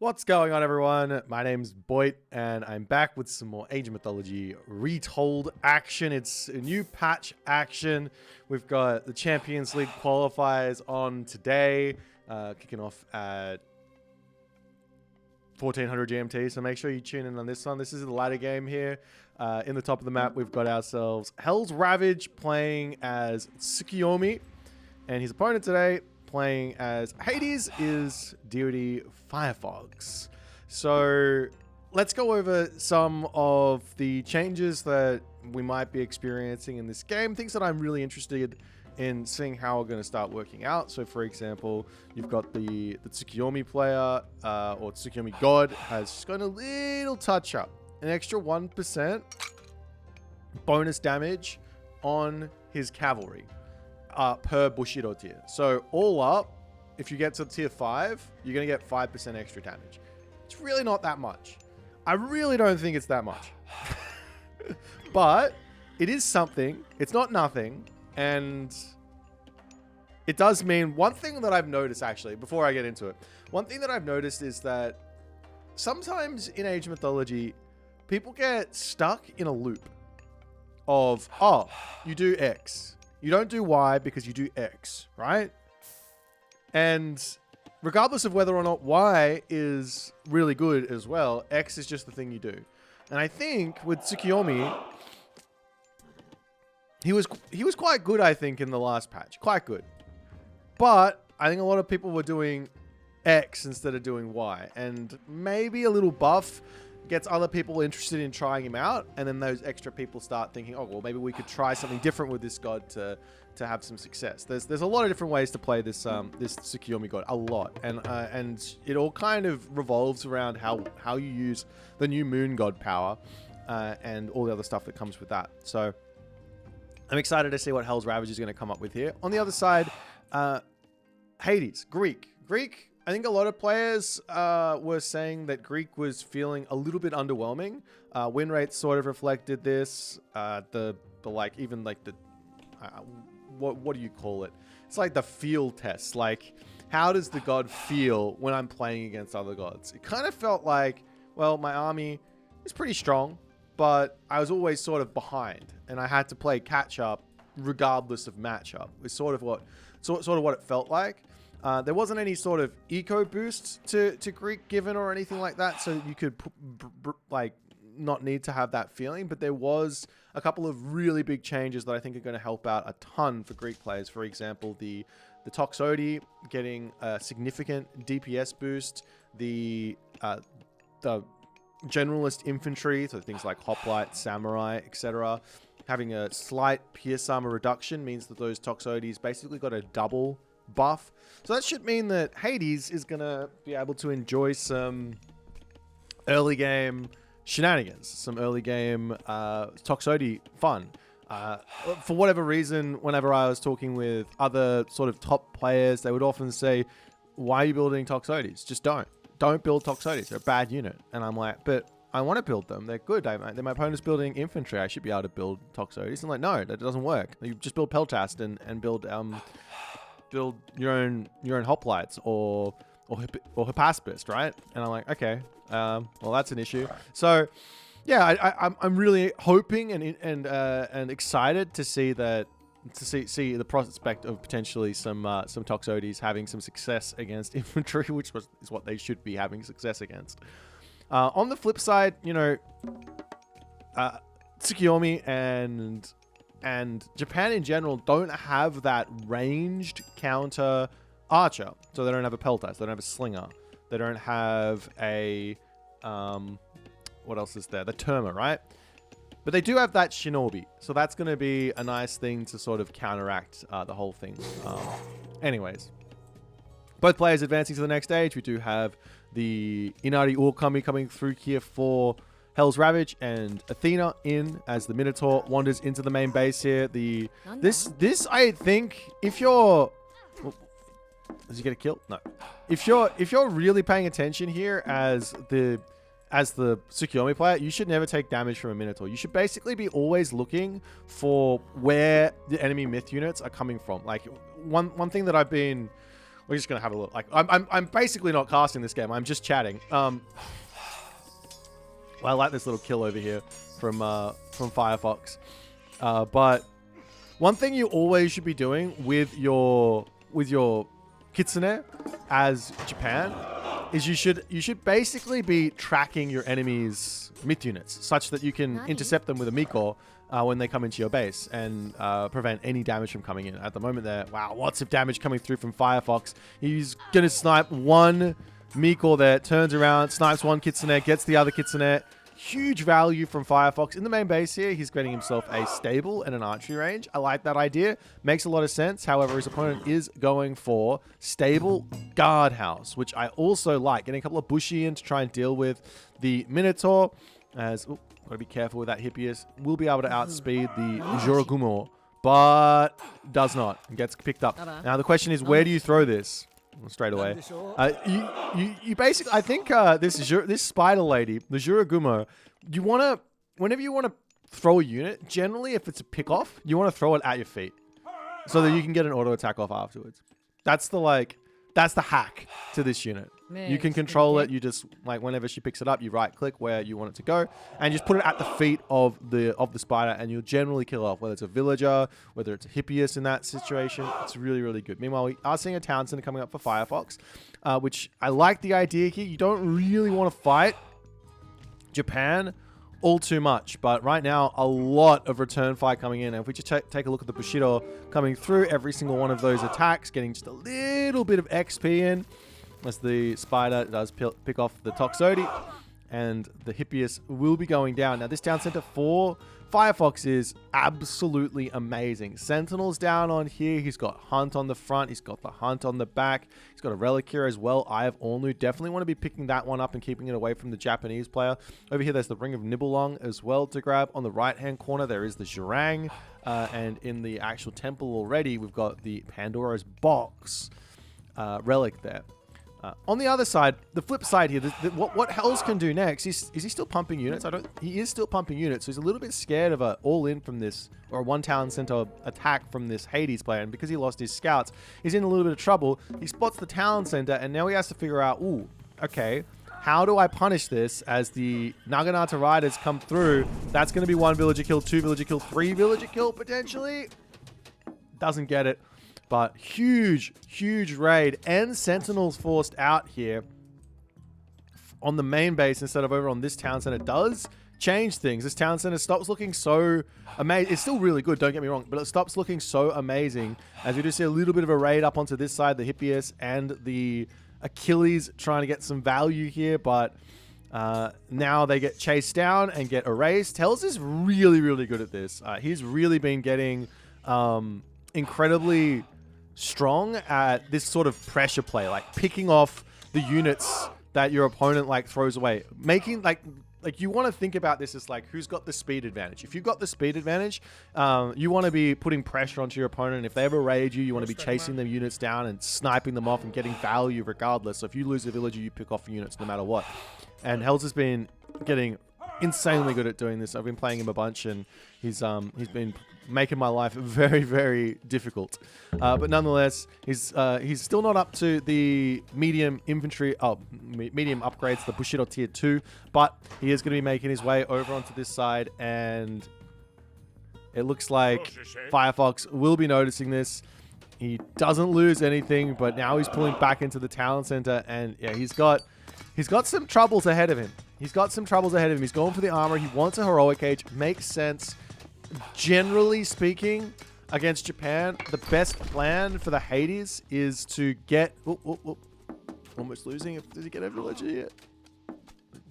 What's going on, everyone? My name's Boit, and I'm back with some more Age of Mythology Retold action. It's a new patch action. We've got the Champions League qualifiers on today, kicking off at 1400 GMT, so make sure you tune in on this one. This is the ladder game here. In the top of the map, we've got ourselves Hell's Ravage playing as Tsukiyomi, and his opponent today playing as Hades is Deity Firefox. So let's go over some of the changes that we might be experiencing in this game, things that I'm really interested in seeing how we're going to start working out. So for example, you've got the Tsukiyomi player, or Tsukiyomi God, has just got a little touch up, an extra 1% bonus damage on his cavalry per Bushido tier. So all up, if you get to tier 5, you're going to get 5% extra damage. It's really not that much. I really don't think it's that much. But it is something. It's not nothing. And it does mean one thing that I've noticed, actually, before I get into it. One thing that I've noticed is that sometimes in Age of Mythology, people get stuck in a loop of, oh, you do X. You don't do Y because you do X, right? And regardless of whether or not Y is really good as well, X is just the thing you do. And I think with Tsukiyomi, he was quite good, I think, in the last patch. Quite good. But I think a lot of people were doing X instead of doing Y. And maybe a little buff gets other people interested in trying him out. And then those extra people start thinking, oh, well, maybe we could try something different with this god to have some success. There's a lot of different ways to play this this Tsukiyomi god. A lot. And it all kind of revolves around how you use the new moon god power and all the other stuff that comes with that. So I'm excited to see what Hell's Ravage is going to come up with here. On the other side, Hades, Greek. I think a lot of players were saying that Greek was feeling a little bit underwhelming. Win rates sort of reflected this. What do you call it? It's like the feel test. Like, how does the god feel when I'm playing against other gods? It kind of felt like, well, my army is pretty strong, but I was always sort of behind, and I had to play catch up regardless of matchup. It's sort of what it felt like. There wasn't any sort of eco boost to Greek given or anything like that, so you could not need to have that feeling. But there was a couple of really big changes that I think are going to help out a ton for Greek players. For example, the toxotes getting a significant DPS boost, the generalist infantry, so things like hoplite, samurai, etc., having a slight pierce armor reduction means that those toxotes basically got a double buff. So that should mean that Hades is going to be able to enjoy some early game shenanigans, some early game toxotes fun. For whatever reason, whenever I was talking with other sort of top players, they would often say, why are you building toxotes? Just don't build toxotes. They're a bad unit. And I'm like, but I want to build them. They're good. My opponent's building infantry. I should be able to build toxotes. I'm like, no, that doesn't work. You just build peltast and build your own hoplites or Hippaspist, right? And I'm like, okay, well, that's an issue. So yeah, I'm really hoping and excited to see that, see the prospect of potentially some toxotes having some success against infantry, which is what they should be having success against. On the flip side, you know, Tsukiyomi and Japan in general don't have that ranged counter archer. So they don't have a peltast, they don't have a slinger, they don't have a what else is there? The Terma, right? But they do have that shinobi, so that's going to be a nice thing to sort of counteract the whole thing. Anyways, both players advancing to the next stage. We do have the Inari Urkami coming through here for Hell's Ravage, and Athena in as the Minotaur wanders into the main base here. This I think, if you're, does he get a kill? No. If you're really paying attention here as the Tsukiyomi player, you should never take damage from a Minotaur. You should basically be always looking for where the enemy myth units are coming from. Like one thing that I've been we're just gonna have a look. Like I'm basically not casting this game. I'm just chatting. Well, I like this little kill over here from Firefox. But one thing you always should be doing with your Kitsune as Japan is you should basically be tracking your enemies' myth units such that you can intercept them with a Miko when they come into your base and prevent any damage from coming in. At the moment there, wow, lots of damage coming through from Firefox. He's gonna snipe one Miko there, turns around, snipes one Kitsune, gets the other Kitsune. Huge value from Firefox. In the main base here, he's getting himself a stable and an archery range. I like that idea. Makes a lot of sense. However, his opponent is going for stable guardhouse, which I also like. Getting a couple of Bushi in to try and deal with the Minotaur. As, gotta be careful with that Hippias. Will be able to outspeed the Jorogumo, but does not. And gets picked up. Now the question is, where do you throw this? Straight away. You basically, I think this spider lady, the Jorogumo, you want to, whenever you want to throw a unit, generally if it's a pick off, you want to throw it at your feet so that you can get an auto attack off afterwards. That's the hack to this unit. You can control it. You just, like, whenever she picks it up, you right click where you want it to go and just put it at the feet of the spider, and you'll generally kill off, whether it's a villager, whether it's a Hippias in that situation. It's really, really good. Meanwhile, we are seeing a town center coming up for Firefox, which I like the idea here. You don't really want to fight Japan all too much, but right now a lot of return fire coming in. And if we just take a look at the Bushido coming through, every single one of those attacks getting just a little bit of XP in, as the spider does pick off the toxotes, and the Hippias will be going down. Now this town center for Firefox is absolutely amazing. Sentinel's down on here. He's got Hunt on the front. He's got the Hunt on the back. He's got a Relic here as well. Eye of Ornu. Definitely want to be picking that one up and keeping it away from the Japanese player. Over here, there's the Ring of Nibelung as well to grab. On the right-hand corner, there is the Zhurang. And in the actual temple already, we've got the Pandora's Box relic there. On the other side, the flip side here, what Hells can do next is he still pumping units? He is still pumping units, so he's a little bit scared of a all-in from this, or a one town center attack from this Hades player, and because he lost his scouts, he's in a little bit of trouble. He spots the town center, and now he has to figure out, ooh, okay, how do I punish this as the Naginata Riders come through? That's going to be one villager kill, two villager kill, three villager kill, potentially. Doesn't get it. But huge, huge raid, and Sentinels forced out here on the main base instead of over on this town center does change things. This town center stops looking so amazing. It's still really good, don't get me wrong, but it stops looking so amazing as we do see a little bit of a raid up onto this side, the Hippias and the Achilles trying to get some value here, but now they get chased down and get erased. Hells is really, really good at this. He's really been getting incredibly strong at this sort of pressure play, like picking off the units that your opponent like throws away, making like you want to think about this as like who's got the speed advantage. If you've got the speed advantage, you want to be putting pressure onto your opponent. If they ever raid you, you want to be chasing them units down and sniping them off and getting value regardless. So if you lose a villager, you pick off units no matter what. And Hells has been getting insanely good at doing this. I've been playing him a bunch, and he's been making my life very, very difficult. But nonetheless, he's still not up to the medium infantry, medium upgrades, the Bushido tier 2, but he is going to be making his way over onto this side, and it looks like Firefox will be noticing this. He doesn't lose anything, but now he's pulling back into the talent center, and yeah, he's got some troubles ahead of him. He's going for the armor. He wants a heroic age. Makes sense. Generally speaking, against Japan, the best plan for the Hades is to get... almost losing. Does he get a villager yet?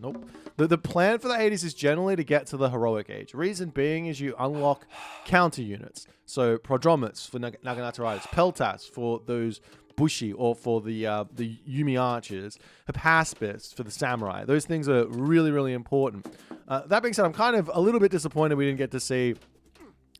Nope. The plan for the Hades is generally to get to the heroic age. Reason being is you unlock counter units. So Prodromus for Naginata Riders, Peltas for those Bushi, or for the Yumi archers, Hypaspis for the samurai. Those things are really, really important. That being said, I'm kind of a little bit disappointed we didn't get to see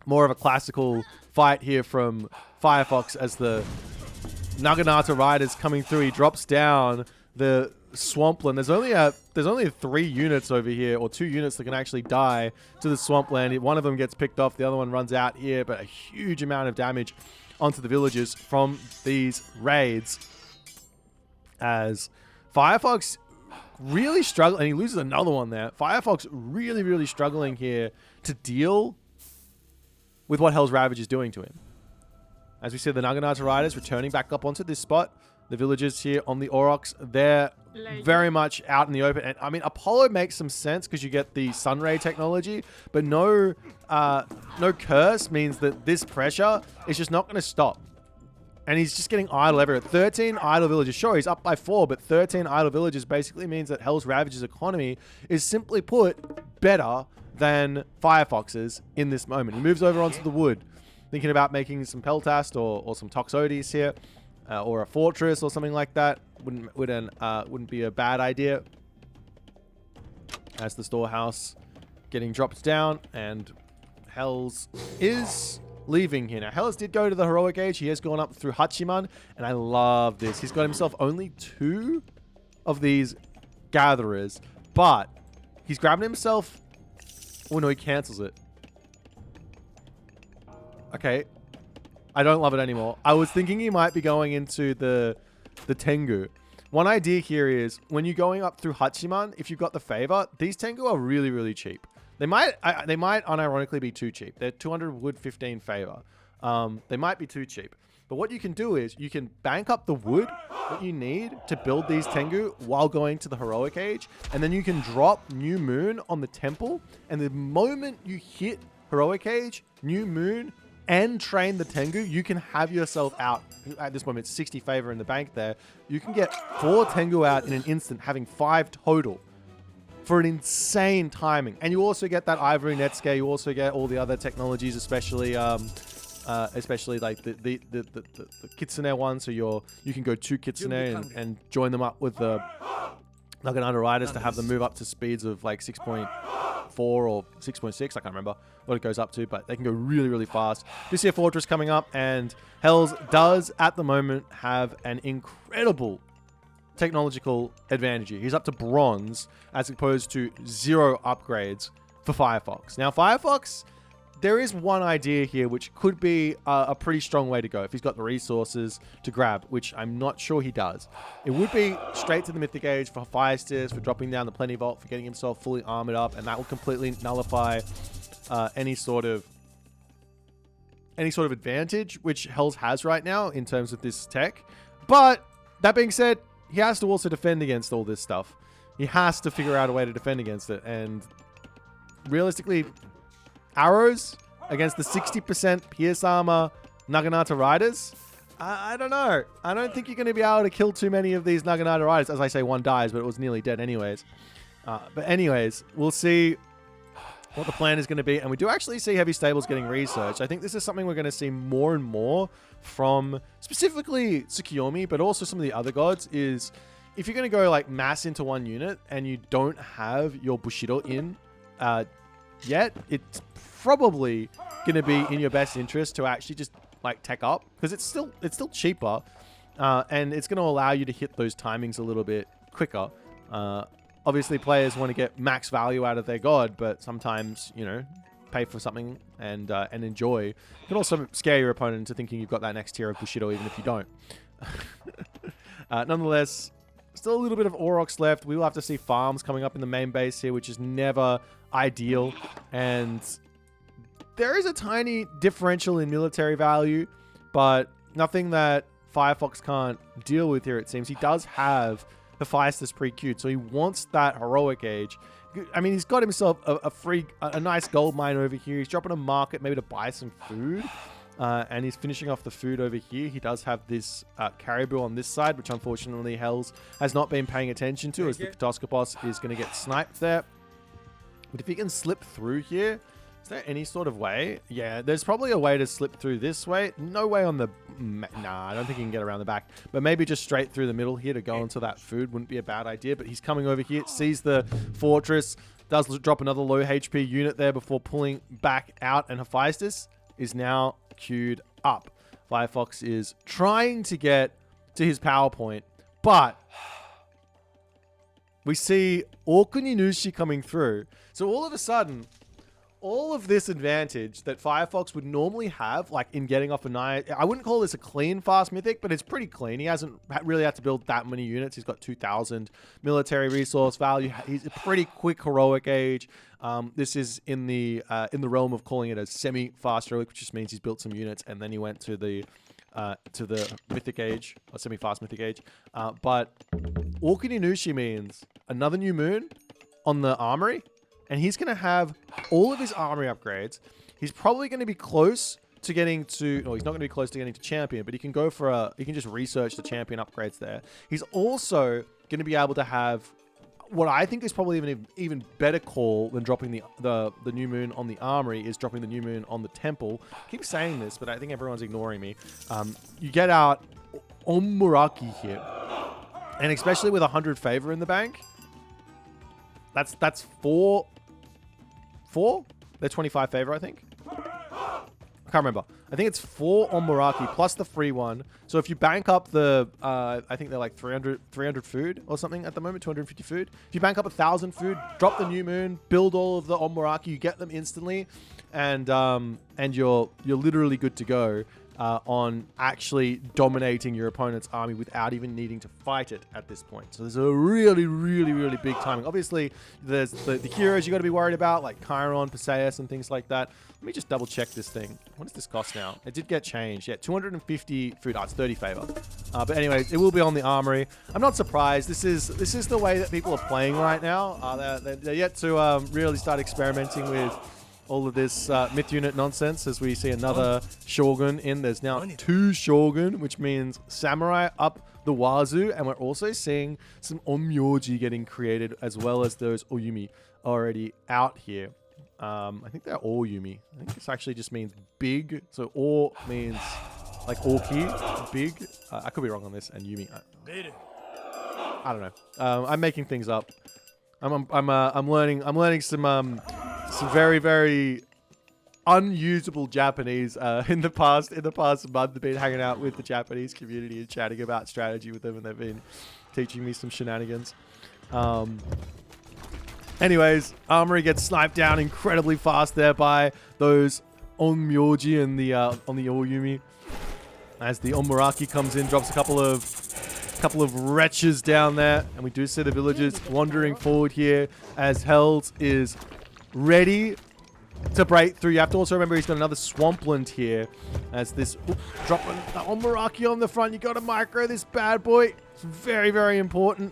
more of a classical fight here from Firefox as the Naginata Riders coming through. He drops down the swampland. There's only 3 units over here, or 2 units that can actually die to the swampland. One of them gets picked off, the other one runs out here, but a huge amount of damage onto the villagers from these raids. as Firefox really struggling, and he loses another one there. Firefox really, really struggling here to deal with what Hell's Ravage is doing to him. As we see the Naginata Riders returning back up onto this spot. The villagers here on the Aurochs, they're very much out in the open. And I mean, Apollo makes some sense because you get the Sunray technology, but no curse means that this pressure is just not going to stop. And he's just getting idle everywhere. 13 idle villagers. Sure, he's up by 4, but 13 idle villagers basically means that Hell's Ravage's economy is simply put better than Firefox's in this moment. He moves over onto the wood, thinking about making some Peltast or some Toxotes here. Or a fortress or something like that wouldn't be a bad idea. As the storehouse getting dropped down, and Hells is leaving here. Now, Hells did go to the heroic age. He has gone up through Hachiman, and I love this. He's got himself only 2 of these gatherers, but he's grabbing himself. Oh no, he cancels it. Okay. I don't love it anymore. I was thinking he might be going into the Tengu. One idea here is when you're going up through Hachiman, if you've got the favor, these Tengu are really, really cheap. They might unironically be too cheap. They're 200 wood, 15 favor. They might be too cheap. But what you can do is you can bank up the wood that you need to build these Tengu while going to the heroic age, and then you can drop New Moon on the temple. And the moment you hit heroic age, New Moon, and train the Tengu, you can have yourself out. At this moment, 60 favor in the bank there. You can get 4 Tengu out in an instant, having 5 total for an insane timing. And you also get that Ivory net scale. You also get all the other technologies, especially like the Kitsune one. So you can go 2 Kitsune and join them up with the Naginata Riders to have them move up to speeds of like 6.4 or 6.6. I can't remember what it goes up to, but they can go really, really fast. This here fortress coming up, and Hells does at the moment have an incredible technological advantage here. He's up to bronze as opposed to 0 upgrades for Firefox. Now, Firefox, there is one idea here which could be a pretty strong way to go if he's got the resources to grab, which I'm not sure he does. It would be straight to the Mythic Age for Fire Stairs, for dropping down the Plenty Vault, for getting himself fully armored up, and that will completely nullify any sort of advantage which Hells has right now in terms of this tech. But that being said, he has to also defend against all this stuff. He has to figure out a way to defend against it, and realistically, arrows against the 60% pierce armor Naginata Riders, I don't know. I don't think you're going to be able to kill too many of these Naginata Riders. As I say, one dies, but it was nearly dead anyways. But anyways, we'll see what the plan is going to be. And we do actually see heavy stables getting researched. I think this is something we're going to see more and more from specifically Tsukiyomi, but also some of the other gods, is if you're going to go like mass into one unit and you don't have your Bushido in yet, it's probably going to be in your best interest to actually just like tech up, because it's still cheaper, and it's going to allow you to hit those timings a little bit quicker. Obviously, players want to get max value out of their god, but sometimes, you know, pay for something and enjoy. You can also scare your opponent into thinking you've got that next tier of Bushido, even if you don't. Nonetheless, still a little bit of Aurochs left. We will have to see farms coming up in the main base here, which is never ideal. And there is a tiny differential in military value, but nothing that Firefox can't deal with here, it seems. He does have the Hephaestus pre-queued, so he wants that heroic age. I mean, he's got himself a nice gold mine over here. He's dropping a market maybe to buy some food, and he's finishing off the food over here. He does have this caribou on this side, which unfortunately Hells has not been paying attention to, as the Katoskopos is going to get sniped there. But if he can slip through here, is there any sort of way? Yeah, there's probably a way to slip through this way. No way on the... Nah, I don't think he can get around the back. But maybe just straight through the middle here to go into that food wouldn't be a bad idea. But he's coming over here, sees the fortress, does drop another low HP unit there before pulling back out. And Hephaestus is now queued up. Firefox is trying to get to his power point, but we see Okuninushi coming through. So all of a sudden, all of this advantage that Firefox would normally have, like in getting off a night. I wouldn't call this a clean fast mythic, but it's pretty clean. He hasn't really had to build that many units. He's got 2,000 military resource value. He's a pretty quick heroic age. This is in the realm of calling it a semi-fast heroic, which just means he's built some units and then he went to the mythic age or semi-fast mythic age. But Okuninushi means another new moon on the armory. And he's going to have all of his armory upgrades. He's probably going to be close to getting to... No, he's not going to be close to getting to champion, but he can go for a... He can just research the champion upgrades there. He's also going to be able to have what I think is probably even better call than dropping the new moon on the armory is dropping the new moon on the temple. I keep saying this, but I think everyone's ignoring me. You get out Omuraki here. And especially with 100 favor in the bank, that's four. They're 25 favor, I think. I can't remember. I think it's 4 on Meraki plus the free one. So if you bank up the, I think they're like 300 food or something at the moment, 250 food. If you bank up 1,000 food, drop the new moon, build all of the on Meraki, you get them instantly, and you're literally good to go on actually dominating your opponent's army without even needing to fight it at this point. So there's a really, really, really big timing. Obviously, there's the heroes you got to be worried about, like Chiron, Perseus, and things like that. Let me just double check this thing. What does this cost now? It did get changed. Yeah, 250 food. Oh, it's 30 favor. But anyway, it will be on the armory. I'm not surprised. This is the way that people are playing right now. They're yet to really start experimenting with all of this myth unit nonsense as we see another Shogun in. There's now 2 Shogun, which means Samurai up the wazoo. And we're also seeing some Onmyoji getting created as well as those Oyumi already out here. I think they're all Yumi. I think this actually just means big. So O means like Orki, big. I could be wrong on this. And Yumi. I don't know. I'm making things up. I'm learning some very, very unusable Japanese in the past month. I've been hanging out with the Japanese community and chatting about strategy with them, and they've been teaching me some shenanigans. Anyways, Armory gets sniped down incredibly fast there by those Onmyoji and the on the Oyumi. As the Omuraki comes in, drops a couple of wretches down there, and we do see the villagers wandering forward here as Hells is ready to break through. You have to also remember he's got another Swampland here as this dropping the Omuraki on the front. You got to micro this bad boy. It's very, very important.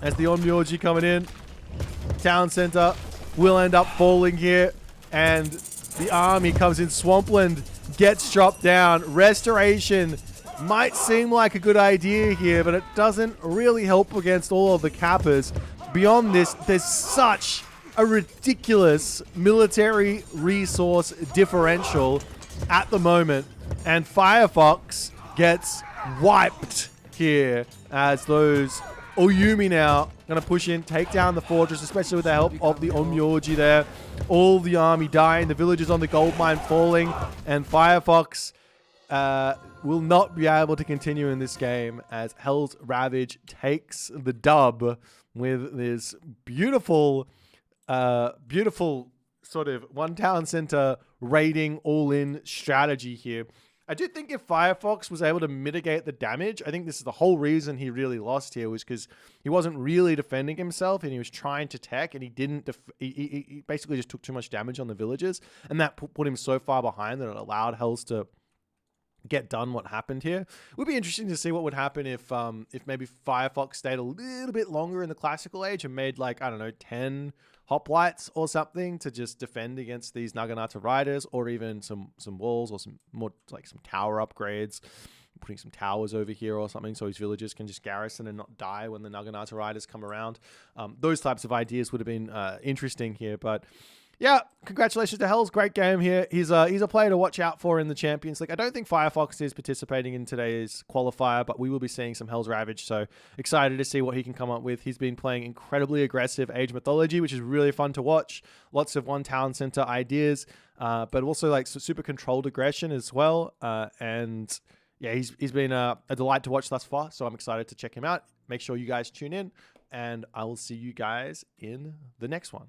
As the Onmyoji coming in, town center will end up falling here, and the army comes in. Swampland gets dropped down. Restoration might seem like a good idea here, but it doesn't really help against all of the Kappas. Beyond this, there's such a ridiculous military resource differential at the moment, and Firefox gets wiped here as those Oyumi now going to push in, take down the fortress, especially with the help of the Onmyoji there. All the army dying, the villagers on the gold mine falling, and Firefox will not be able to continue in this game as Hell's Ravage takes the dub with this beautiful sort of one town center raiding all-in strategy here. I do think if Firefox was able to mitigate the damage, I think this is the whole reason he really lost here, was because he wasn't really defending himself and he was trying to tech, and he didn't. He basically just took too much damage on the villagers, and that put him so far behind that it allowed Hells to get done what happened here. It would be interesting to see what would happen if maybe Firefox stayed a little bit longer in the classical age and made, like, I don't know, 10 hoplites or something to just defend against these Naginata riders, or even some walls or some more, like, some tower upgrades, putting some towers over here or something so his villagers can just garrison and not die when the Naginata riders come around. Those types of ideas would have been interesting here, but yeah, congratulations to Hells. Great game here. He's a player to watch out for in the Champions League. I don't think Firefox is participating in today's qualifier, but we will be seeing some Hell's Ravage, so excited to see what he can come up with. He's been playing incredibly aggressive Age Mythology, which is really fun to watch. Lots of one town center ideas, but also like super controlled aggression as well. And yeah, he's been a delight to watch thus far, so I'm excited to check him out. Make sure you guys tune in, and I will see you guys in the next one.